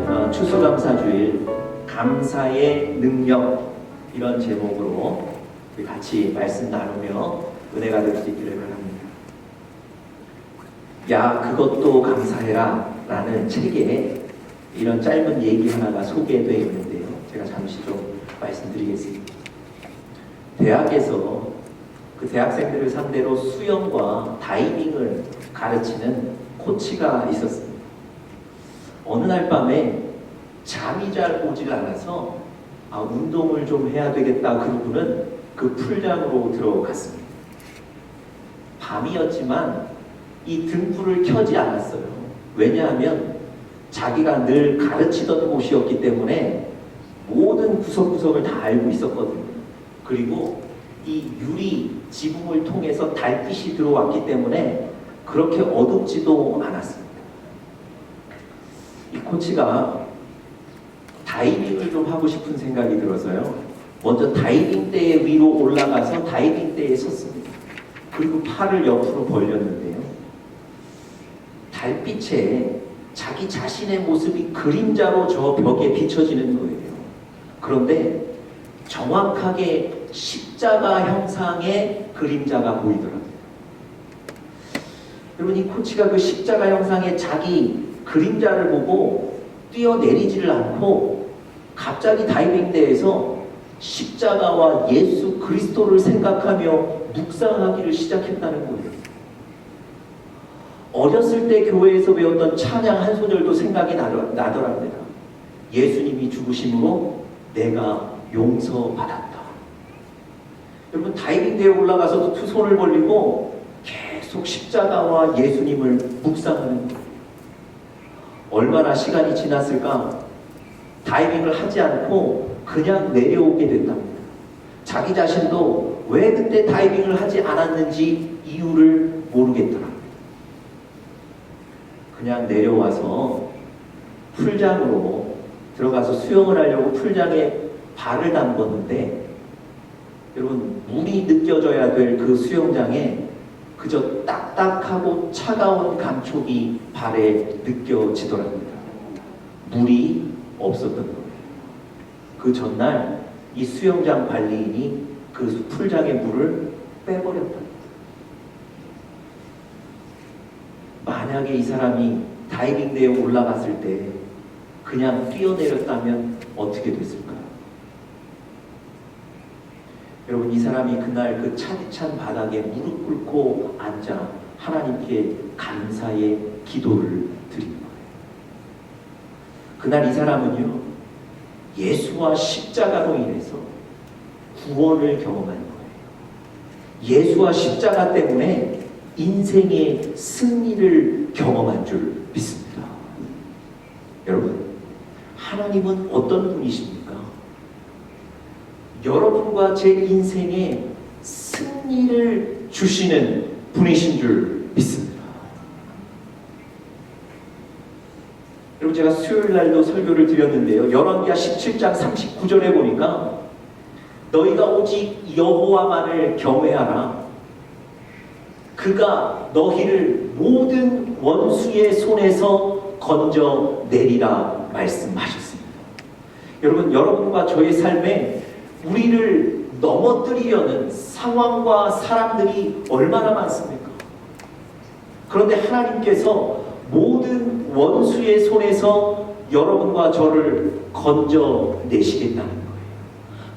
오늘 추수감사주일 감사의 능력 이런 제목으로 우리 같이 말씀 나누며 은혜가 될 수 있기를 바랍니다. 야 그것도 감사해라 라는 책에 이런 짧은 얘기 하나가 소개되어 있는데요. 제가 잠시 좀 말씀드리겠습니다. 대학에서 그 대학생들을 상대로 수영과 다이빙을 가르치는 코치가 있었습니다. 어느 날 밤에 잠이 잘 오질 않아서 운동을 좀 해야 되겠다 그분은 그 풀장으로 들어갔습니다. 밤이었지만 이 등불을 켜지 않았어요. 왜냐하면 자기가 늘 가르치던 곳이었기 때문에 모든 구석구석을 다 알고 있었거든요. 그리고 이 유리 지붕을 통해서 달빛이 들어왔기 때문에 그렇게 어둡지도 않았습니다. 이 코치가 다이빙을 좀 하고 싶은 생각이 들어서요. 먼저 다이빙대에 위로 올라가서 다이빙대에 섰습니다. 그리고 팔을 옆으로 벌렸는데요. 달빛에 자기 자신의 모습이 그림자로 저 벽에 비춰지는 거예요. 그런데 정확하게 십자가 형상의 그림자가 보이더라고요. 여러분, 이 코치가 그 십자가 형상의 자기 그림자를 보고 뛰어내리지를 않고 갑자기 다이빙대에서 십자가와 예수 그리스도를 생각하며 묵상하기를 시작했다는 거예요. 어렸을 때 교회에서 배웠던 찬양 한 소절도 생각이 나더랍니다. 예수님이 죽으심으로 내가 용서받았다. 여러분, 다이빙대에 올라가서도 두 손을 벌리고 계속 십자가와 예수님을 묵상하는 거예요. 얼마나 시간이 지났을까? 다이빙을 하지 않고 그냥 내려오게 됐답니다. 자기 자신도 왜 그때 다이빙을 하지 않았는지 이유를 모르겠더랍니다. 그냥 내려와서 풀장으로 들어가서 수영을 하려고 풀장에 발을 담궜는데, 여러분, 물이 느껴져야 될 그 수영장에 그저 딱딱하고 차가운 감촉이 발에 느껴지더랍니다. 물이 없었던 거예요. 그 전날 이 수영장 관리인이 그 풀장의 물을 빼버렸다. 만약에 이 사람이 다이빙대에 올라갔을 때 그냥 뛰어내렸다면 어떻게 됐을까요? 여러분, 이 사람이 그날 그 차디찬 바닥에 무릎 꿇고 앉아 하나님께 감사의 기도를 드린 거예요. 그날 이 사람은요, 예수와 십자가로 인해서 구원을 경험한 거예요. 예수와 십자가 때문에 인생의 승리를 경험한 줄 믿습니다. 여러분, 하나님은 어떤 분이십니까? 여러분과 제 인생에 승리를 주시는 분이신 줄 믿습니다. 여러분, 제가 수요일 날도 설교를 드렸는데요. 열왕기하 17장 39절에 보니까 너희가 오직 여호와만을 경외하라. 그가 너희를 모든 원수의 손에서 건져내리라 말씀하셨습니다. 여러분, 여러분과 저의 삶에 우리를 넘어뜨리려는 상황과 사람들이 얼마나 많습니까? 그런데 하나님께서 모든 원수의 손에서 여러분과 저를 건져내시겠다는 거예요.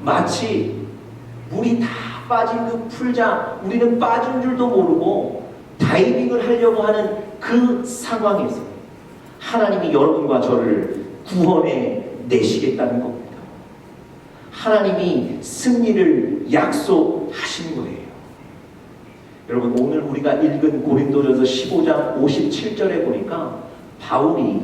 마치 물이 다 빠진 그 풀장, 우리는 빠진 줄도 모르고 다이빙을 하려고 하는 그 상황에서 하나님이 여러분과 저를 구원해 내시겠다는 겁니다. 하나님이 승리를 약속하신 거예요. 여러분, 오늘 우리가 읽은 고린도전서 15장 57절에 보니까 바울이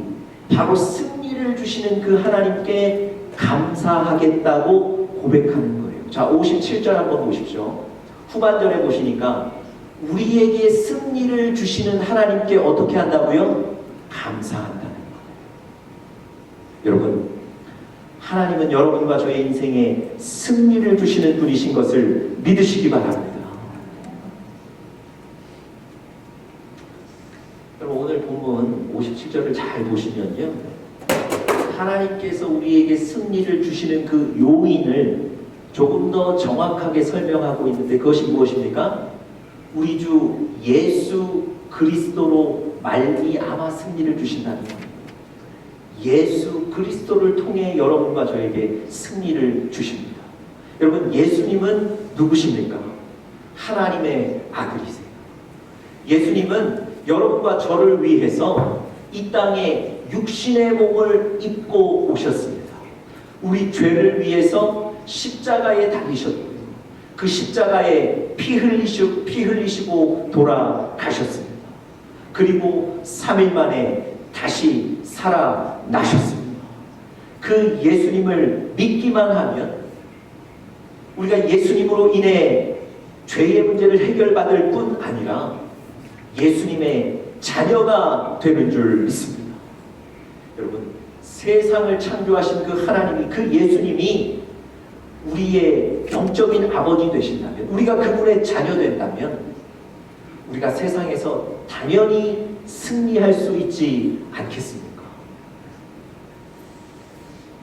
바로 승리를 주시는 그 하나님께 감사하겠다고 고백하는 거예요. 자, 57절 한번 보십시오. 후반절에 보시니까 우리에게 승리를 주시는 하나님께 어떻게 한다고요? 감사한다는 거예요. 여러분, 하나님은 여러분과 저의 인생에 승리를 주시는 분이신 것을 믿으시기 바랍니다. 여러분, 오늘 본문 57절을 잘 보시면요, 하나님께서 우리에게 승리를 주시는 그 요인을 조금 더 정확하게 설명하고 있는데 그것이 무엇입니까? 우리 주 예수 그리스도로 말미암아 승리를 주신다는 겁니다. 예수 그리스도를 통해 여러분과 저에게 승리를 주십니다. 여러분, 예수님은 누구십니까? 하나님의 아들이세요. 예수님은 여러분과 저를 위해서 이 땅에 육신의 몸을 입고 오셨습니다. 우리 죄를 위해서 십자가에 달리셨고요. 그 십자가에 피 흘리시고 돌아가셨습니다. 그리고 3일 만에 다시 살아나셨습니다. 그 예수님을 믿기만 하면 우리가 예수님으로 인해 죄의 문제를 해결받을 뿐 아니라 예수님의 자녀가 되는 줄 믿습니다. 여러분, 세상을 창조하신 그 하나님이, 그 예수님이 우리의 영적인 아버지 되신다면, 우리가 그분의 자녀 된다면 우리가 세상에서 당연히 승리할 수 있지 않겠습니까?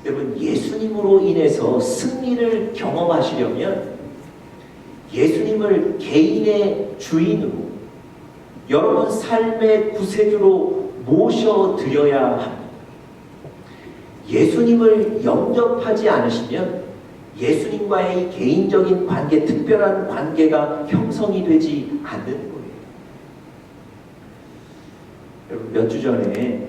여러분, 예수님으로 인해서 승리를 경험하시려면 예수님을 개인의 주인으로, 여러분 삶의 구세주로 모셔드려야 합니다. 예수님을 영접하지 않으시면 예수님과의 개인적인 관계, 특별한 관계가 형성이 되지 않는 거예요. 여러분, 몇 주 전에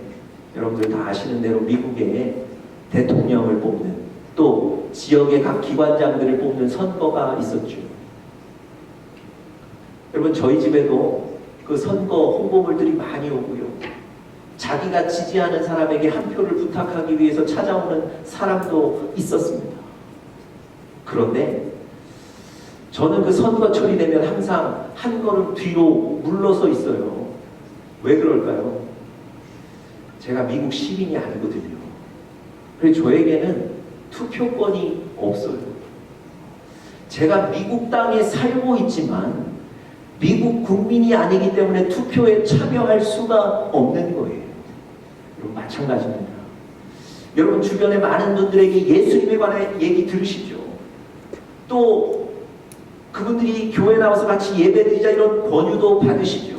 여러분들 다 아시는 대로 미국에 대통령을 뽑는, 또 지역의 각 기관장들을 뽑는 선거가 있었죠. 여러분, 저희 집에도 그 선거 홍보물들이 많이 오고요. 자기가 지지하는 사람에게 한 표를 부탁하기 위해서 찾아오는 사람도 있었습니다. 그런데 저는 그 선거철이 되면 항상 한 걸음 뒤로 물러서 있어요. 왜 그럴까요? 제가 미국 시민이 아니거든요. 그래서 저에게는 투표권이 없어요. 제가 미국 땅에 살고 있지만 미국 국민이 아니기 때문에 투표에 참여할 수가 없는 거예요. 여러분, 마찬가지입니다. 여러분, 주변에 많은 분들에게 예수님에 관한 얘기 들으시죠? 또 그분들이 교회 나와서 같이 예배드리자 이런 권유도 받으시죠.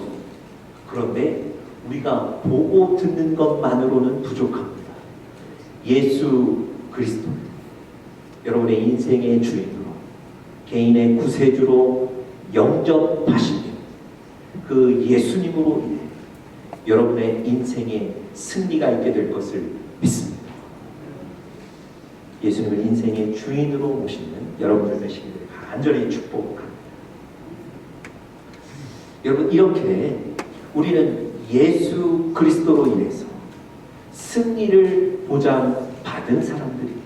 그런데 우리가 보고 듣는 것만으로는 부족합니다. 예수 그리스도, 여러분의 인생의 주인으로, 개인의 구세주로 영접하시면 그 예수님으로 인해 여러분의 인생에 승리가 있게 될 것을 믿습니다. 예수님을 인생의 주인으로 모시는 여러분들 되시기를 간절히 축복합니다. 여러분, 이렇게 우리는 예수 그리스도로 인해서 승리를 보장받은 사람들이에요.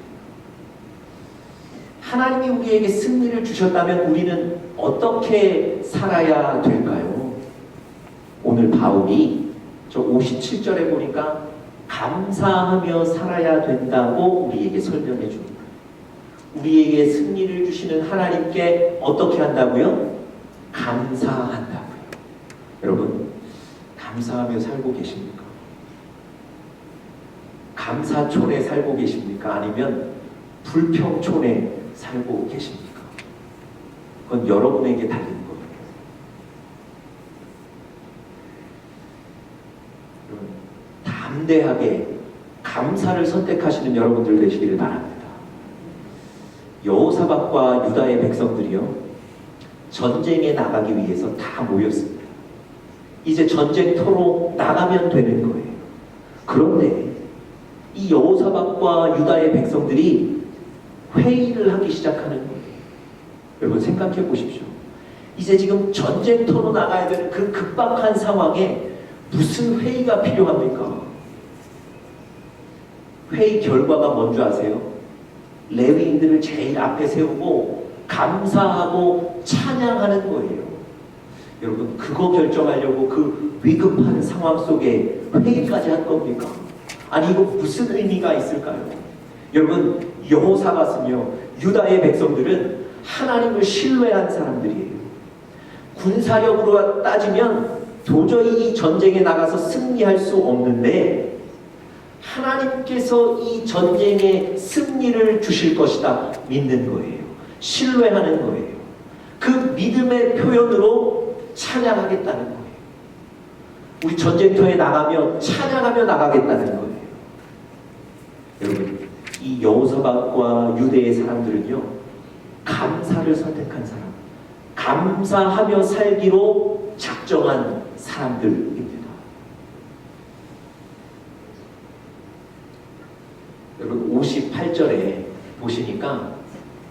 하나님이 우리에게 승리를 주셨다면 우리는 어떻게 살아야 될까요? 오늘 바울이 저 57절에 보니까 감사하며 살아야 된다고 우리에게 설명해 줍니다. 우리에게 승리를 주시는 하나님께 어떻게 한다고요? 감사한다고요. 여러분, 감사하며 살고 계십니까? 감사촌에 살고 계십니까? 아니면 불평촌에 살고 계십니까? 그건 여러분에게 달린 거예요. 여러분, 담대하게 감사를 선택하시는 여러분들 되시기를 바랍니다. 여호사밧과 유다의 백성들이요, 전쟁에 나가기 위해서 다 모였습니다. 이제 전쟁터로 나가면 되는 거예요. 그런데 이 여호사밧과 유다의 백성들이 회의를 하기 시작하는 거예요. 여러분, 생각해 보십시오. 이제 지금 전쟁터로 나가야 되는 그 급박한 상황에 무슨 회의가 필요합니까? 회의 결과가 뭔지 아세요? 레위인들을 제일 앞에 세우고 감사하고 찬양하는 거예요. 여러분, 그거 결정하려고 그 위급한 상황 속에 회의까지 한 겁니까? 아니, 이거 무슨 의미가 있을까요? 여러분, 여호사밧은요, 유다의 백성들은 하나님을 신뢰한 사람들이에요. 군사력으로 따지면 도저히 이 전쟁에 나가서 승리할 수 없는데 하나님께서 이 전쟁에 승리를 주실 것이다 믿는 거예요. 신뢰하는 거예요. 그 믿음의 표현으로 찬양하겠다는 거예요. 우리 전쟁터에 나가며 찬양하며 나가겠다는 거예요. 여러분, 이 여호사밧과 유대의 사람들은요, 감사를 선택한 사람, 감사하며 살기로 작정한 사람들입니다. 여러분, 58절에 보시니까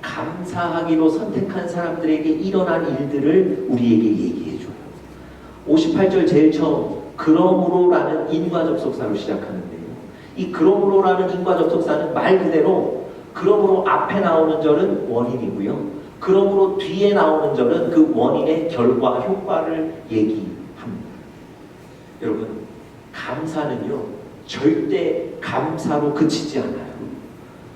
감사하기로 선택한 사람들에게 일어난 일들을 우리에게 얘기해줘요. 58절 제일 처음 그러므로라는 인과접속사로 시작하는데요. 이 그러므로라는 인과접속사는 말 그대로 그러므로 앞에 나오는 절은 원인이고요. 그러므로 뒤에 나오는 절은 그 원인의 결과, 효과를 얘기합니다. 여러분, 감사는요, 절대 감사로 그치지 않아요.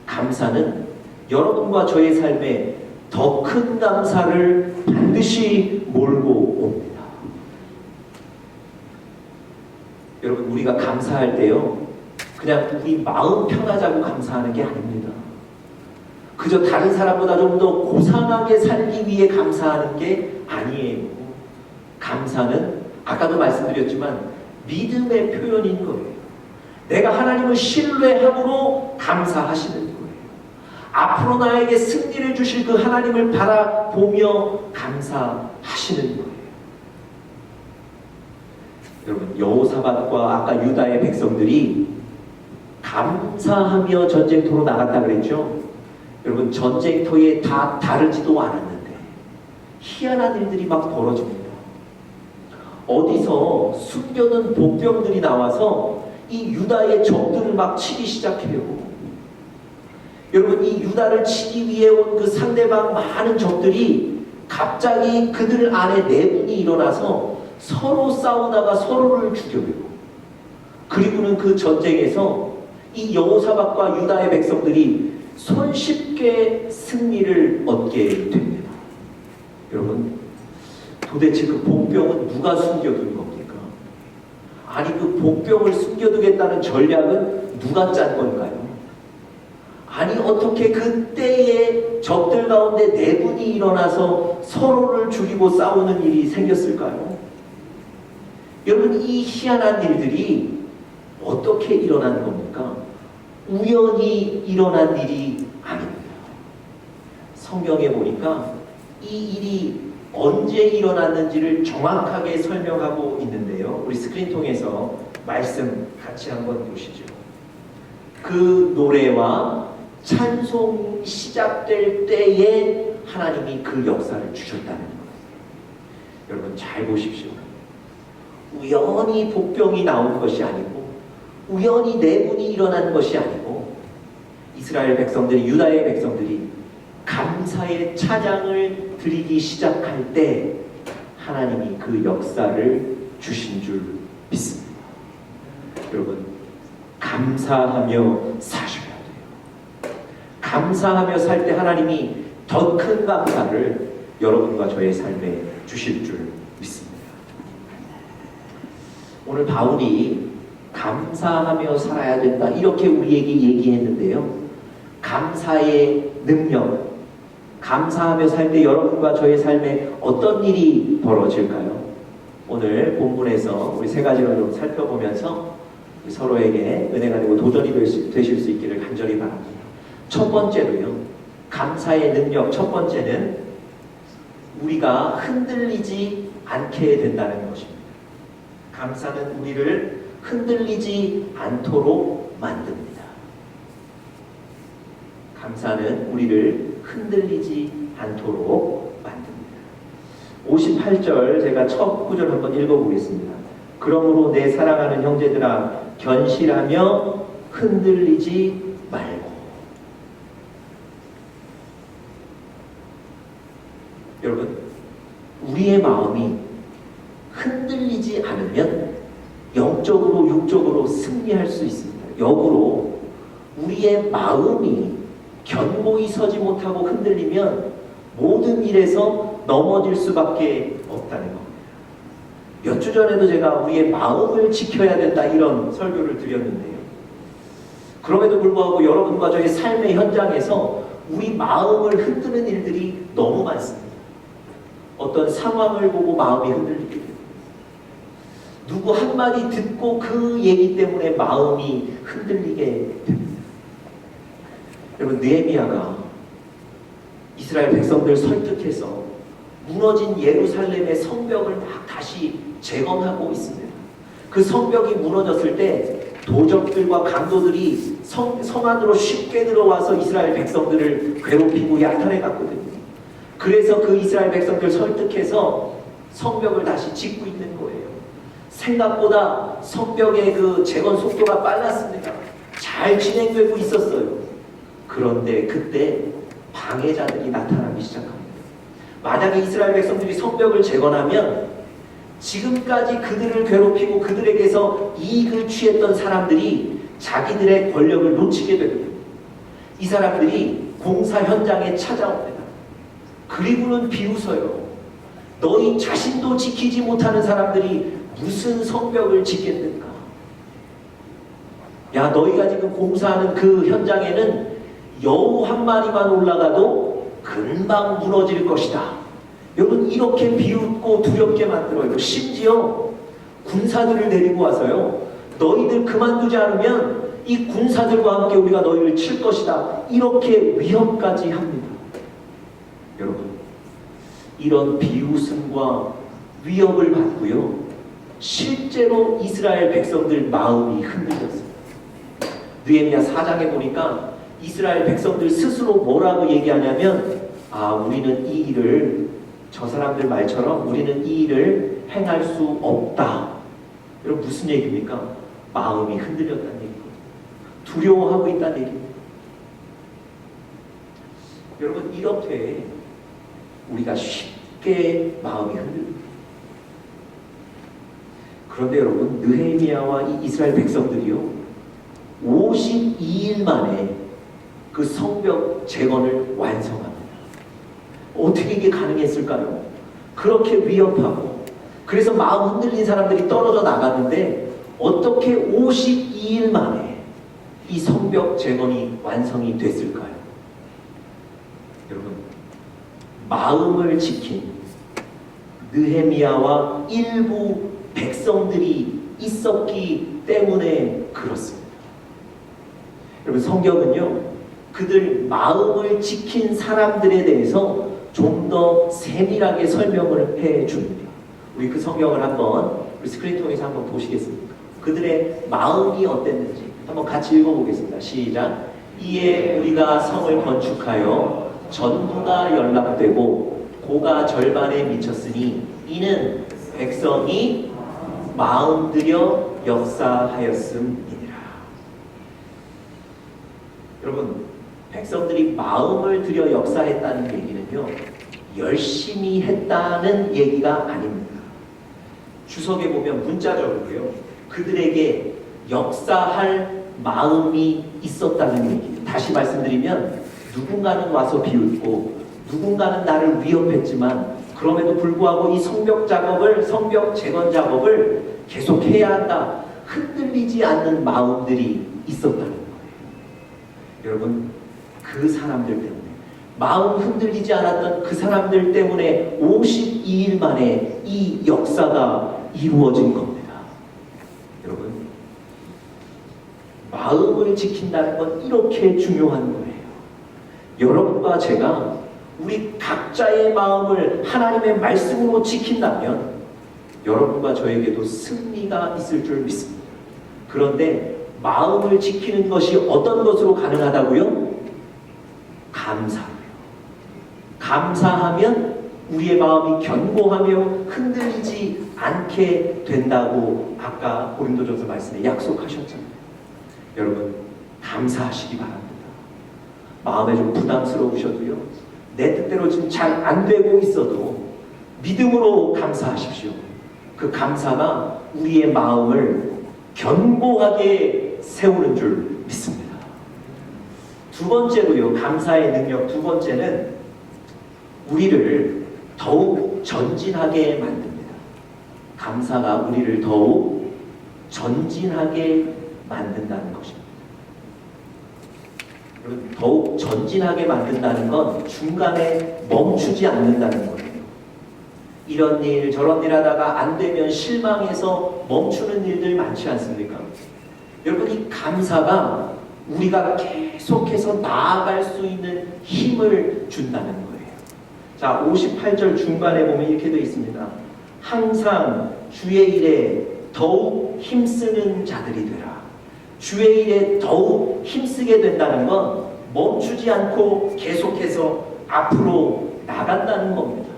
감사는 여러분과 저의 삶에 더 큰 감사를 반드시 몰고 옵니다. 여러분, 우리가 감사할 때요, 그냥 우리 마음 편하자고 감사하는 게 아닙니다. 그저 다른 사람보다 좀 더 고상하게 살기 위해 감사하는 게 아니에요. 감사는 아까도 말씀드렸지만 믿음의 표현인 거예요. 내가 하나님을 신뢰함으로 감사하시는 거예요. 앞으로 나에게 승리를 주실 그 하나님을 바라보며 감사하시는 거예요. 여러분, 여호사밧과 아까 유다의 백성들이 감사하며 전쟁터로 나갔다 그랬죠. 여러분, 전쟁터에 다 다르지도 않았는데 희한한 일들이 막 벌어집니다. 어디서 숨겨둔 복병들이 나와서 이 유다의 적들을 막 치기 시작해요. 여러분, 이 유다를 치기 위해 온 그 상대방 많은 적들이 갑자기 그들 안에 내분이 일어나서 서로 싸우다가 서로를 죽여요. 그리고는 그 전쟁에서 이 여호사밧과 유다의 백성들이 손쉽게 승리를 얻게 됩니다. 여러분, 도대체 그 복병은 누가 숨겨둔 겁니까? 아니, 그 복병을 숨겨두겠다는 전략은 누가 짠 건가요? 아니, 어떻게 그때의 적들 가운데 내분이 일어나서 서로를 죽이고 싸우는 일이 생겼을까요? 여러분, 이 희한한 일들이 어떻게 일어난 겁니까? 우연히 일어난 일이 아닙니다. 성경에 보니까 이 일이 언제 일어났는지를 정확하게 설명하고 있는데요. 우리 스크린 통해서 말씀 같이 한번 보시죠. 그 노래와 찬송이 시작될 때에 하나님이 그 역사를 주셨다는 거예요. 여러분, 잘 보십시오. 우연히 복병이 나온 것이 아니고 우연히 내분이 일어난 것이 아니고 이스라엘 백성들이, 유다의 백성들이 감사의 찬양을 드리기 시작할 때 하나님이 그 역사를 주신 줄 믿습니다. 여러분, 감사하며 사셔야 돼요. 감사하며 살 때 하나님이 더 큰 감사를 여러분과 저의 삶에 주실 줄 믿습니다. 오늘 바울이 감사하며 살아야 된다, 이렇게 우리에게 얘기했는데요. 감사의 능력, 감사하며 살 때 여러분과 저의 삶에 어떤 일이 벌어질까요? 오늘 본문에서 우리 세 가지를 좀 살펴보면서 서로에게 은혜가 되고 도전이 되실 수 있기를 간절히 바랍니다. 첫 번째로요, 감사의 능력 첫 번째는 우리가 흔들리지 않게 된다는 것입니다. 감사는 우리를 흔들리지 않도록 만듭니다. 감사는 우리를 흔들리지 않도록 만듭니다. 58절 제가 첫 구절 한번 읽어보겠습니다. 그러므로 내 사랑하는 형제들아, 견실하며 흔들리지 말고. 여러분, 우리의 마음이 흔들리지 않으면 영적으로 육적으로 승리할 수 있습니다. 역으로 우리의 마음이 견고히 서지 못하고 흔들리면 모든 일에서 넘어질 수밖에 없다는 겁니다. 몇 주 전에도 제가 우리의 마음을 지켜야 된다, 이런 설교를 드렸는데요. 그럼에도 불구하고 여러분과 저의 삶의 현장에서 우리 마음을 흔드는 일들이 너무 많습니다. 어떤 상황을 보고 마음이 흔들리게 됩니다. 누구 한마디 듣고 그 얘기 때문에 마음이 흔들리게 됩니다. 여러분, 느헤미야가 이스라엘 백성들 설득해서 무너진 예루살렘의 성벽을 막 다시 재건하고 있습니다. 그 성벽이 무너졌을 때 도적들과 강도들이 성 안으로 쉽게 들어와서 이스라엘 백성들을 괴롭히고 약탈해 갔거든요. 그래서 그 이스라엘 백성들 설득해서 성벽을 다시 짓고 있는 거예요. 생각보다 성벽의 그 재건 속도가 빨랐습니다. 잘 진행되고 있었어요. 그런데 그때 방해자들이 나타나기 시작합니다. 만약에 이스라엘 백성들이 성벽을 재건하면 지금까지 그들을 괴롭히고 그들에게서 이익을 취했던 사람들이 자기들의 권력을 놓치게 되거든요. 이 사람들이 공사 현장에 찾아옵니다. 그리고는 비웃어요. 너희 자신도 지키지 못하는 사람들이 무슨 성벽을 짓겠는가? 야, 너희가 지금 공사하는 그 현장에는 여우 한 마리만 올라가도 금방 무너질 것이다. 여러분, 이렇게 비웃고 두렵게 만들어요. 심지어 군사들을 데리고 와서요, 너희들 그만두지 않으면 이 군사들과 함께 우리가 너희를 칠 것이다, 이렇게 위협까지 합니다. 여러분, 이런 비웃음과 위협을 받고요, 실제로 이스라엘 백성들 마음이 흔들렸어요. 느헤미야 4장에 보니까 이스라엘 백성들 스스로 뭐라고 얘기하냐면, 우리는 이 일을, 저 사람들 말처럼 우리는 이 일을 행할 수 없다. 여러분, 무슨 얘기입니까? 마음이 흔들렸다는 얘기입니다. 두려워하고 있다는 얘기입니다. 여러분, 이렇게 우리가 쉽게 마음이 흔들립니다. 그런데 여러분, 느헤미야와 이 이스라엘 백성들이요, 52일 만에 그 성벽 재건을 완성합니다. 어떻게 이게 가능했을까요? 그렇게 위협하고, 그래서 마음 흔들린 사람들이 떨어져 나갔는데 어떻게 52일 만에 이 성벽 재건이 완성이 됐을까요? 여러분, 마음을 지킨 느헤미야와 일부 백성들이 있었기 때문에 그렇습니다. 여러분, 성경은요, 그들 마음을 지킨 사람들에 대해서 좀 더 세밀하게 설명을 해줍니다. 우리 그 성경을 한번 우리 스크린 통해서 한번 보시겠습니까? 그들의 마음이 어땠는지 한번 같이 읽어보겠습니다. 시작. 이에 우리가 성을 건축하여 전부가 연락되고 고가 절반에 미쳤으니 이는 백성이 마음 들여 역사하였음이니라. 여러분, 백성들이 마음을 들여 역사했다는 얘기는요, 열심히 했다는 얘기가 아닙니다. 주석에 보면 문자적으로요, 그들에게 역사할 마음이 있었다는 얘기예요. 다시 말씀드리면, 누군가는 와서 비웃고 누군가는 나를 위협했지만 그럼에도 불구하고 이 성벽 재건 작업을 계속 해야 한다, 흔들리지 않는 마음들이 있었다는 거예요. 여러분, 그 사람들 때문에, 마음 흔들리지 않았던 그 사람들 때문에 52일 만에 이 역사가 이루어진 겁니다. 여러분, 마음을 지킨다는 건 이렇게 중요한 거예요. 여러분과 제가 우리 각자의 마음을 하나님의 말씀으로 지킨다면 여러분과 저에게도 승리가 있을 줄 믿습니다. 그런데 마음을 지키는 것이 어떤 것으로 가능하다고요? 감사로요. 감사하면 우리의 마음이 견고하며 흔들리지 않게 된다고 아까 고린도전서 말씀에 약속하셨잖아요. 여러분, 감사하시기 바랍니다. 마음에 좀 부담스러우셔도요, 내 뜻대로 지금 잘 안 되고 있어도 믿음으로 감사하십시오. 그 감사가 우리의 마음을 견고하게 세우는 줄 믿습니다. 두 번째로요, 감사의 능력 두 번째는 우리를 더욱 전진하게 만듭니다. 감사가 우리를 더욱 전진하게 만든다는 것입니다. 여러분, 더욱 전진하게 만든다는 건 중간에 멈추지 않는다는 거예요. 이런 일 저런 일 하다가 안 되면 실망해서 멈추는 일들 많지 않습니까? 여러분, 이 감사가 우리가 계속해서 나아갈 수 있는 힘을 준다는 거예요. 자, 58절 중반에 보면 이렇게 되어 있습니다. 항상 주의 일에 더욱 힘쓰는 자들이 되라. 주의 일에 더욱 힘쓰게 된다는 건 멈추지 않고 계속해서 앞으로 나간다는 겁니다.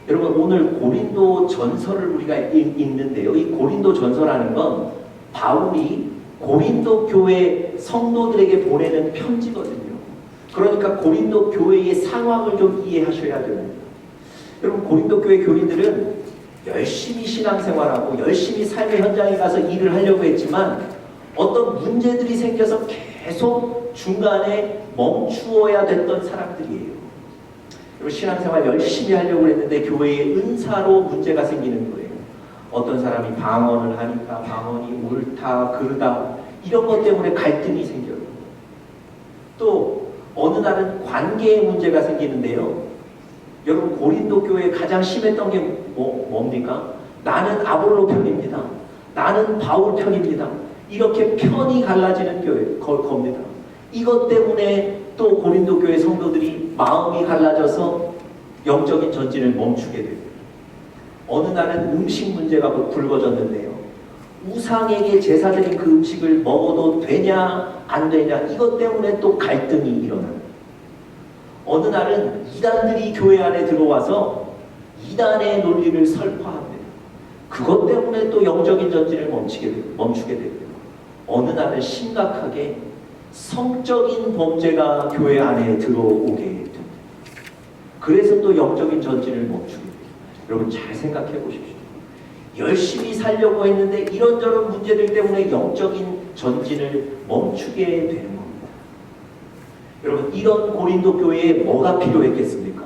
여러분, 오늘 고린도 전서를 우리가 읽는데요. 이 고린도 전서라는 건 바울이 고린도 교회 성도들에게 보내는 편지거든요. 그러니까 고린도 교회의 상황을 좀 이해하셔야 됩니다. 여러분, 고린도 교회 교인들은 열심히 신앙생활하고 열심히 삶의 현장에 가서 일을 하려고 했지만 어떤 문제들이 생겨서 계속 중간에 멈추어야 됐던 사람들이에요. 그리고 신앙생활 열심히 하려고 했는데 교회의 은사로 문제가 생기는 거예요. 어떤 사람이 방언을 하니까 방언이 옳다 그르다 이런 것 때문에 갈등이 생겨요. 또 어느 날은 관계의 문제가 생기는데요. 여러분, 고린도 교회에 가장 심했던 게 뭡니까? 나는 아볼로 편입니다. 나는 바울 편입니다. 이렇게 편이 갈라지는 겁니다. 이것 때문에 또 고린도 교회 성도들이 마음이 갈라져서 영적인 전진을 멈추게 됩니다. 어느 날은 음식 문제가 불거졌는데요. 우상에게 제사 드린 그 음식을 먹어도 되냐 안 되냐 이것 때문에 또 갈등이 일어납니다. 어느 날은 이단들이 교회 안에 들어와서 이단의 논리를 설파합니다. 그것 때문에 또 영적인 전진을 멈추게 됩니다. 어느 날은 심각하게 성적인 범죄가 교회 안에 들어오게 됩니다. 그래서 또 영적인 전진을 멈추게 됩니다. 여러분, 잘 생각해 보십시오. 열심히 살려고 했는데 이런저런 문제들 때문에 영적인 전진을 멈추게 되는 겁니다. 여러분, 이런 고린도 교회에 뭐가 필요했겠습니까?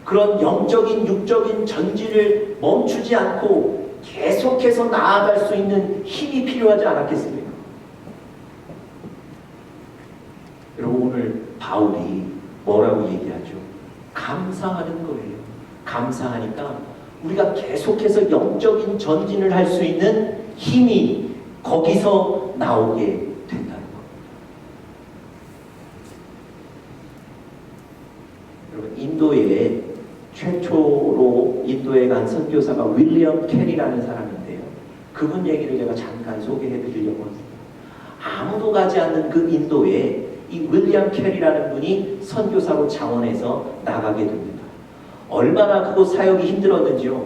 그런 영적인 육적인 전진을 멈추지 않고 계속해서 나아갈 수 있는 힘이 필요하지 않았겠습니까? 여러분, 오늘 바울이 뭐라고 얘기하죠? 감사하는 거예요. 감사하니까 우리가 계속해서 영적인 전진을 할 수 있는 힘이 거기서 나오게 된다는 겁니다. 여러분, 인도에 최초로 인도에 간 선교사가 윌리엄 캐리라는 사람인데요. 그분 얘기를 제가 잠깐 소개해 드리려고 합니다. 아무도 가지 않는 그 인도에 이 윌리엄 캐리라는 분이 선교사로 자원해서 나가게 됩니다. 얼마나 그곳 사역이 힘들었는지요.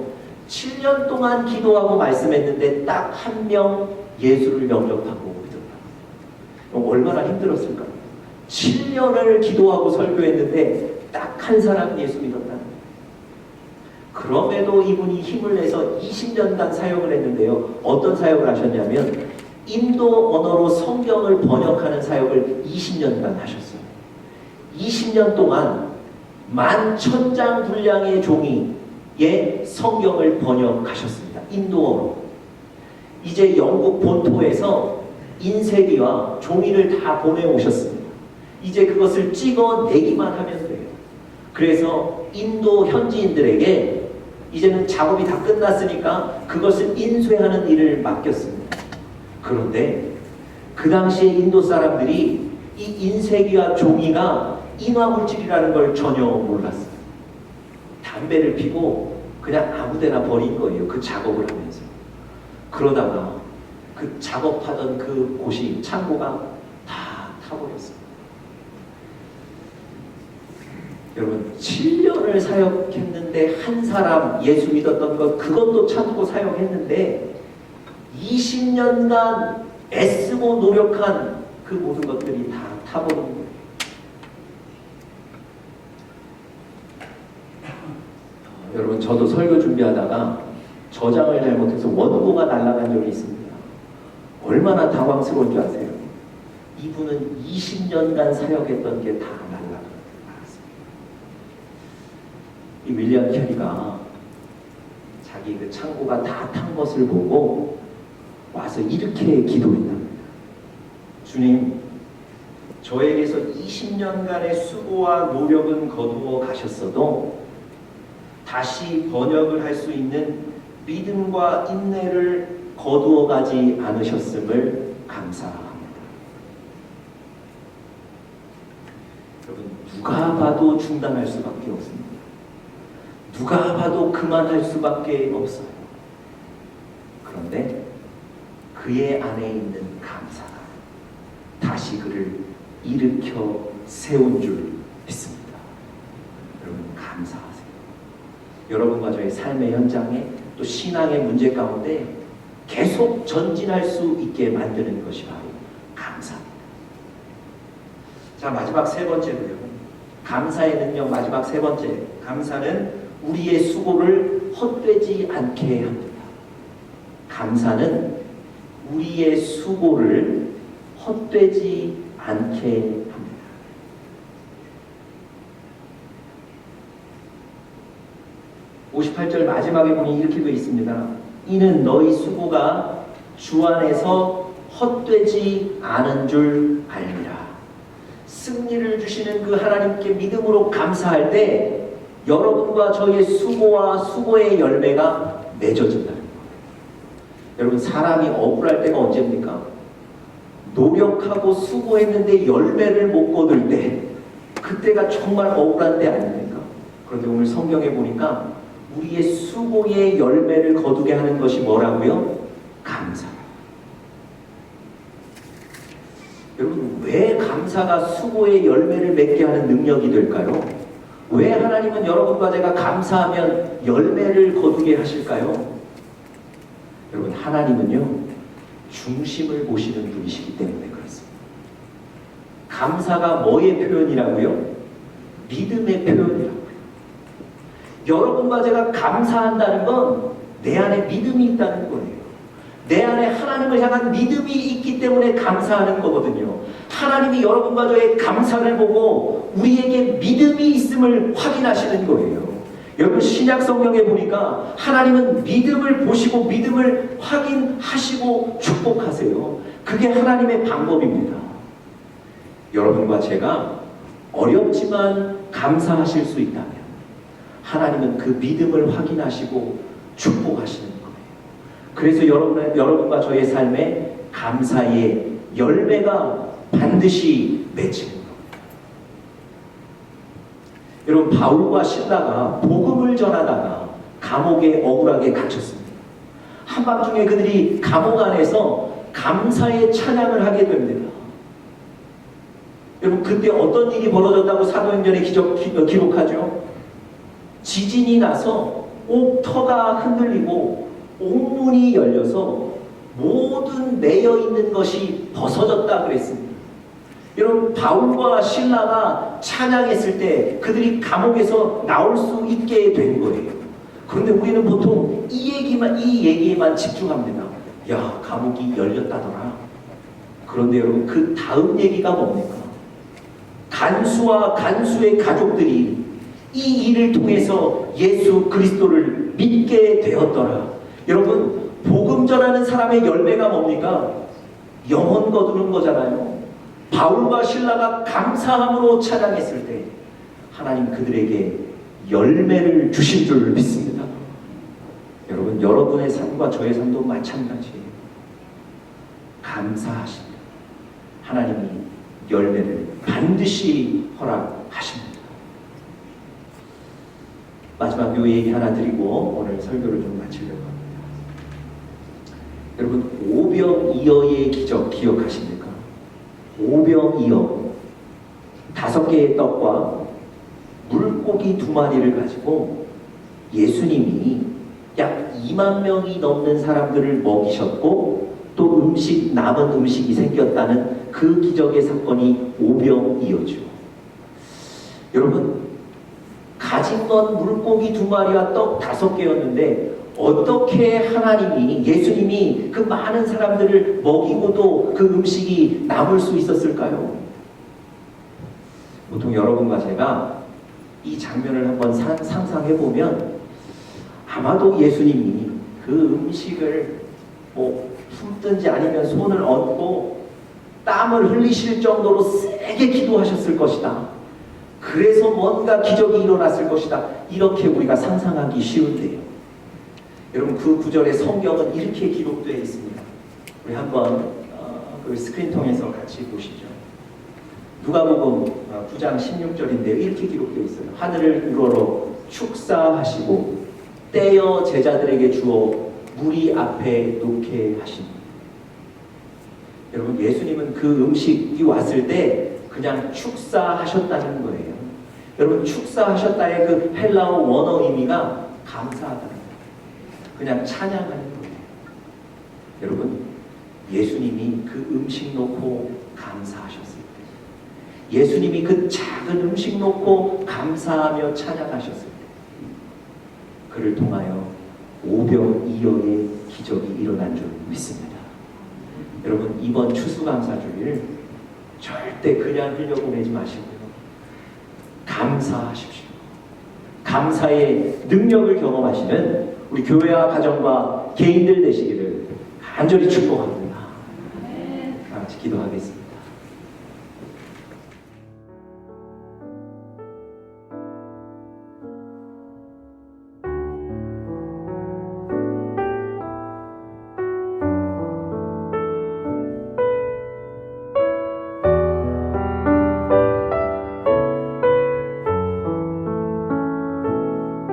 7년 동안 기도하고 말씀했는데 딱 한 명 예수를 영접하고 믿었다. 얼마나 힘들었을까요? 7년을 기도하고 설교했는데 딱 한 사람 예수 믿었다. 그럼에도 이분이 힘을 내서 20년간 사역을 했는데요. 어떤 사역을 하셨냐면 인도 언어로 성경을 번역하는 사역을 20년간 하셨어요. 20년 동안 11,000장 분량의 종이의 성경을 번역하셨습니다. 인도어로. 이제 영국 본토에서 인쇄기와 종이를 다 보내오셨습니다. 이제 그것을 찍어내기만 하면 돼요. 그래서 인도 현지인들에게 이제는 작업이 다 끝났으니까 그것을 인쇄하는 일을 맡겼습니다. 그런데 그 당시에 인도 사람들이 이 인쇄기와 종이가 인화물질이라는 걸 전혀 몰랐어요. 담배를 피고 그냥 아무데나 버린 거예요. 그 작업을 하면서. 그러다가 그 작업하던 그 곳이 창고가 다 타버렸어요. 여러분, 7년을 사역했는데 한 사람 예수 믿었던 것 그것도 참고 사역했는데 20년간 애쓰고 노력한 그 모든 것들이 다 타버린 거예요. 여러분, 저도 설교 준비하다가 저장을 잘못해서 원고가 날아간 적이 있습니다. 얼마나 당황스러운 줄 아세요? 이분은 20년간 사역했던 게 다 날아갔습니다. 이 윌리엄 캐리가 자기 그 창고가 다 탄 것을 보고 와서 이렇게 기도했답니다. 주님, 저에게서 20년간의 수고와 노력은 거두어 가셨어도 다시 번역을 할 수 있는 믿음과 인내를 거두어 가지 않으셨음을 감사합니다. 여러분, 누가 봐도 중단할 수밖에 없습니다. 누가 봐도 그만할 수밖에 없어요. 그런데 그의 안에 있는 감사가 다시 그를 일으켜 세운 줄 믿습니다. 여러분, 감사하세요. 여러분과 저의 삶의 현장에 또 신앙의 문제 가운데 계속 전진할 수 있게 만드는 것이 바로 감사입니다. 자, 마지막 세 번째로요. 감사의 능력 마지막 세 번째. 감사는 우리의 수고를 헛되지 않게 합니다. 감사는 우리의 수고를 헛되지 않게 합니다. 58절 마지막에 보니 이렇게 되어 있습니다. 이는 너희 수고가 주 안에서 헛되지 않은 줄 알미라. 승리를 주시는 그 하나님께 믿음으로 감사할 때 여러분과 저의 수고와 수고의 열매가 맺어진다는 거예요. 여러분, 사람이 억울할 때가 언제입니까? 노력하고 수고했는데 열매를 못 거둘 때, 그때가 정말 억울한 때 아닙니까? 그런데 오늘 성경에 보니까 우리의 수고의 열매를 거두게 하는 것이 뭐라고요? 감사. 여러분, 왜 감사가 수고의 열매를 맺게 하는 능력이 될까요? 왜 하나님은 여러분과 제가 감사하면 열매를 거두게 하실까요? 여러분, 하나님은요, 중심을 보시는 분이시기 때문에 그렇습니다. 감사가 뭐의 표현이라고요? 믿음의 표현이라고요. 여러분과 제가 감사한다는 건 내 안에 믿음이 있다는 거예요. 내 안에 하나님을 향한 믿음이 있기 때문에 감사하는 거거든요. 하나님이 여러분과 저의 감사를 보고 우리에게 믿음이 있음을 확인하시는 거예요. 여러분, 신약 성경에 보니까 하나님은 믿음을 보시고 믿음을 확인하시고 축복하세요. 그게 하나님의 방법입니다. 여러분과 제가 어렵지만 감사하실 수 있다면 하나님은 그 믿음을 확인하시고 축복하시는 거예요. 그래서 여러분과 저의 삶에 감사의 열매가 반드시 맺히는 겁니다. 여러분, 바울과 실라가 복음을 전하다가 감옥에 억울하게 갇혔습니다. 한밤중에 그들이 감옥 안에서 감사의 찬양을 하게 됩니다. 여러분, 그때 어떤 일이 벌어졌다고 사도행전에 기록하죠? 지진이 나서 옥터가 흔들리고 옥문이 열려서 모든 매여 있는 것이 벗어졌다 그랬습니다. 여러분, 바울과 실라가 찬양했을 때 그들이 감옥에서 나올 수 있게 된 거예요. 그런데 우리는 보통 이 얘기에만 집중합니다. 야, 감옥이 열렸다더라. 그런데 여러분, 그 다음 얘기가 뭡니까? 간수와 간수의 가족들이 이 일을 통해서 예수 그리스도를 믿게 되었더라. 여러분, 복음 전하는 사람의 열매가 뭡니까? 영혼 거두는 거잖아요. 바울과 실라가 감사함으로 찬양했을 때 하나님 그들에게 열매를 주신 줄 믿습니다. 여러분, 여러분의 삶과 저의 삶도 마찬가지예요. 감사하십니다. 하나님이 열매를 반드시 허락하십니다. 마지막 요 얘기 하나 드리고 오늘 설교를 좀 마치려고 합니다. 여러분, 오병이어의 기적 기억하십니까? 오병이어, 5개의 떡과 물고기 2마리를 가지고 예수님이 약 2만 명이 넘는 사람들을 먹이셨고 또 남은 음식이 생겼다는 그 기적의 사건이 오병이어죠. 여러분, 가진 건 물고기 2마리와 떡 5개였는데 어떻게 하나님이, 예수님이 그 많은 사람들을 먹이고도 그 음식이 남을 수 있었을까요? 보통 여러분과 제가 이 장면을 한번 상상해 보면 아마도 예수님이 그 음식을 품든지 아니면 손을 얹고 땀을 흘리실 정도로 세게 기도하셨을 것이다. 그래서 뭔가 기적이 일어났을 것이다. 이렇게 우리가 상상하기 쉬운데요. 여러분 그 구절의 성경은 이렇게 기록되어 있습니다. 우리 한번 그 스크린 통해서 같이 보시죠. 누가복음 9장 16절인데요. 이렇게 기록되어 있어요. 하늘을 우러러 축사하시고 떼어 제자들에게 주어 무리 앞에 놓게 하시니. 여러분 예수님은 그 음식이 왔을 때 그냥 축사하셨다는 거예요. 여러분 축사하셨다의 그 헬라어 원어 의미가 감사하다는 거예요. 그냥 찬양하는 거예요. 여러분 예수님이 그 음식 놓고 감사하셨을 때, 예수님이 그 작은 음식 놓고 감사하며 찬양하셨을 때 그를 통하여 오병이어의 기적이 일어난 줄 믿습니다. 여러분 이번 추수감사주일 절대 그냥 흘려보내지 마시고요. 감사하십시오. 감사의 능력을 경험하시는 우리 교회와 가정과 개인들 되시기를 간절히 축복합니다.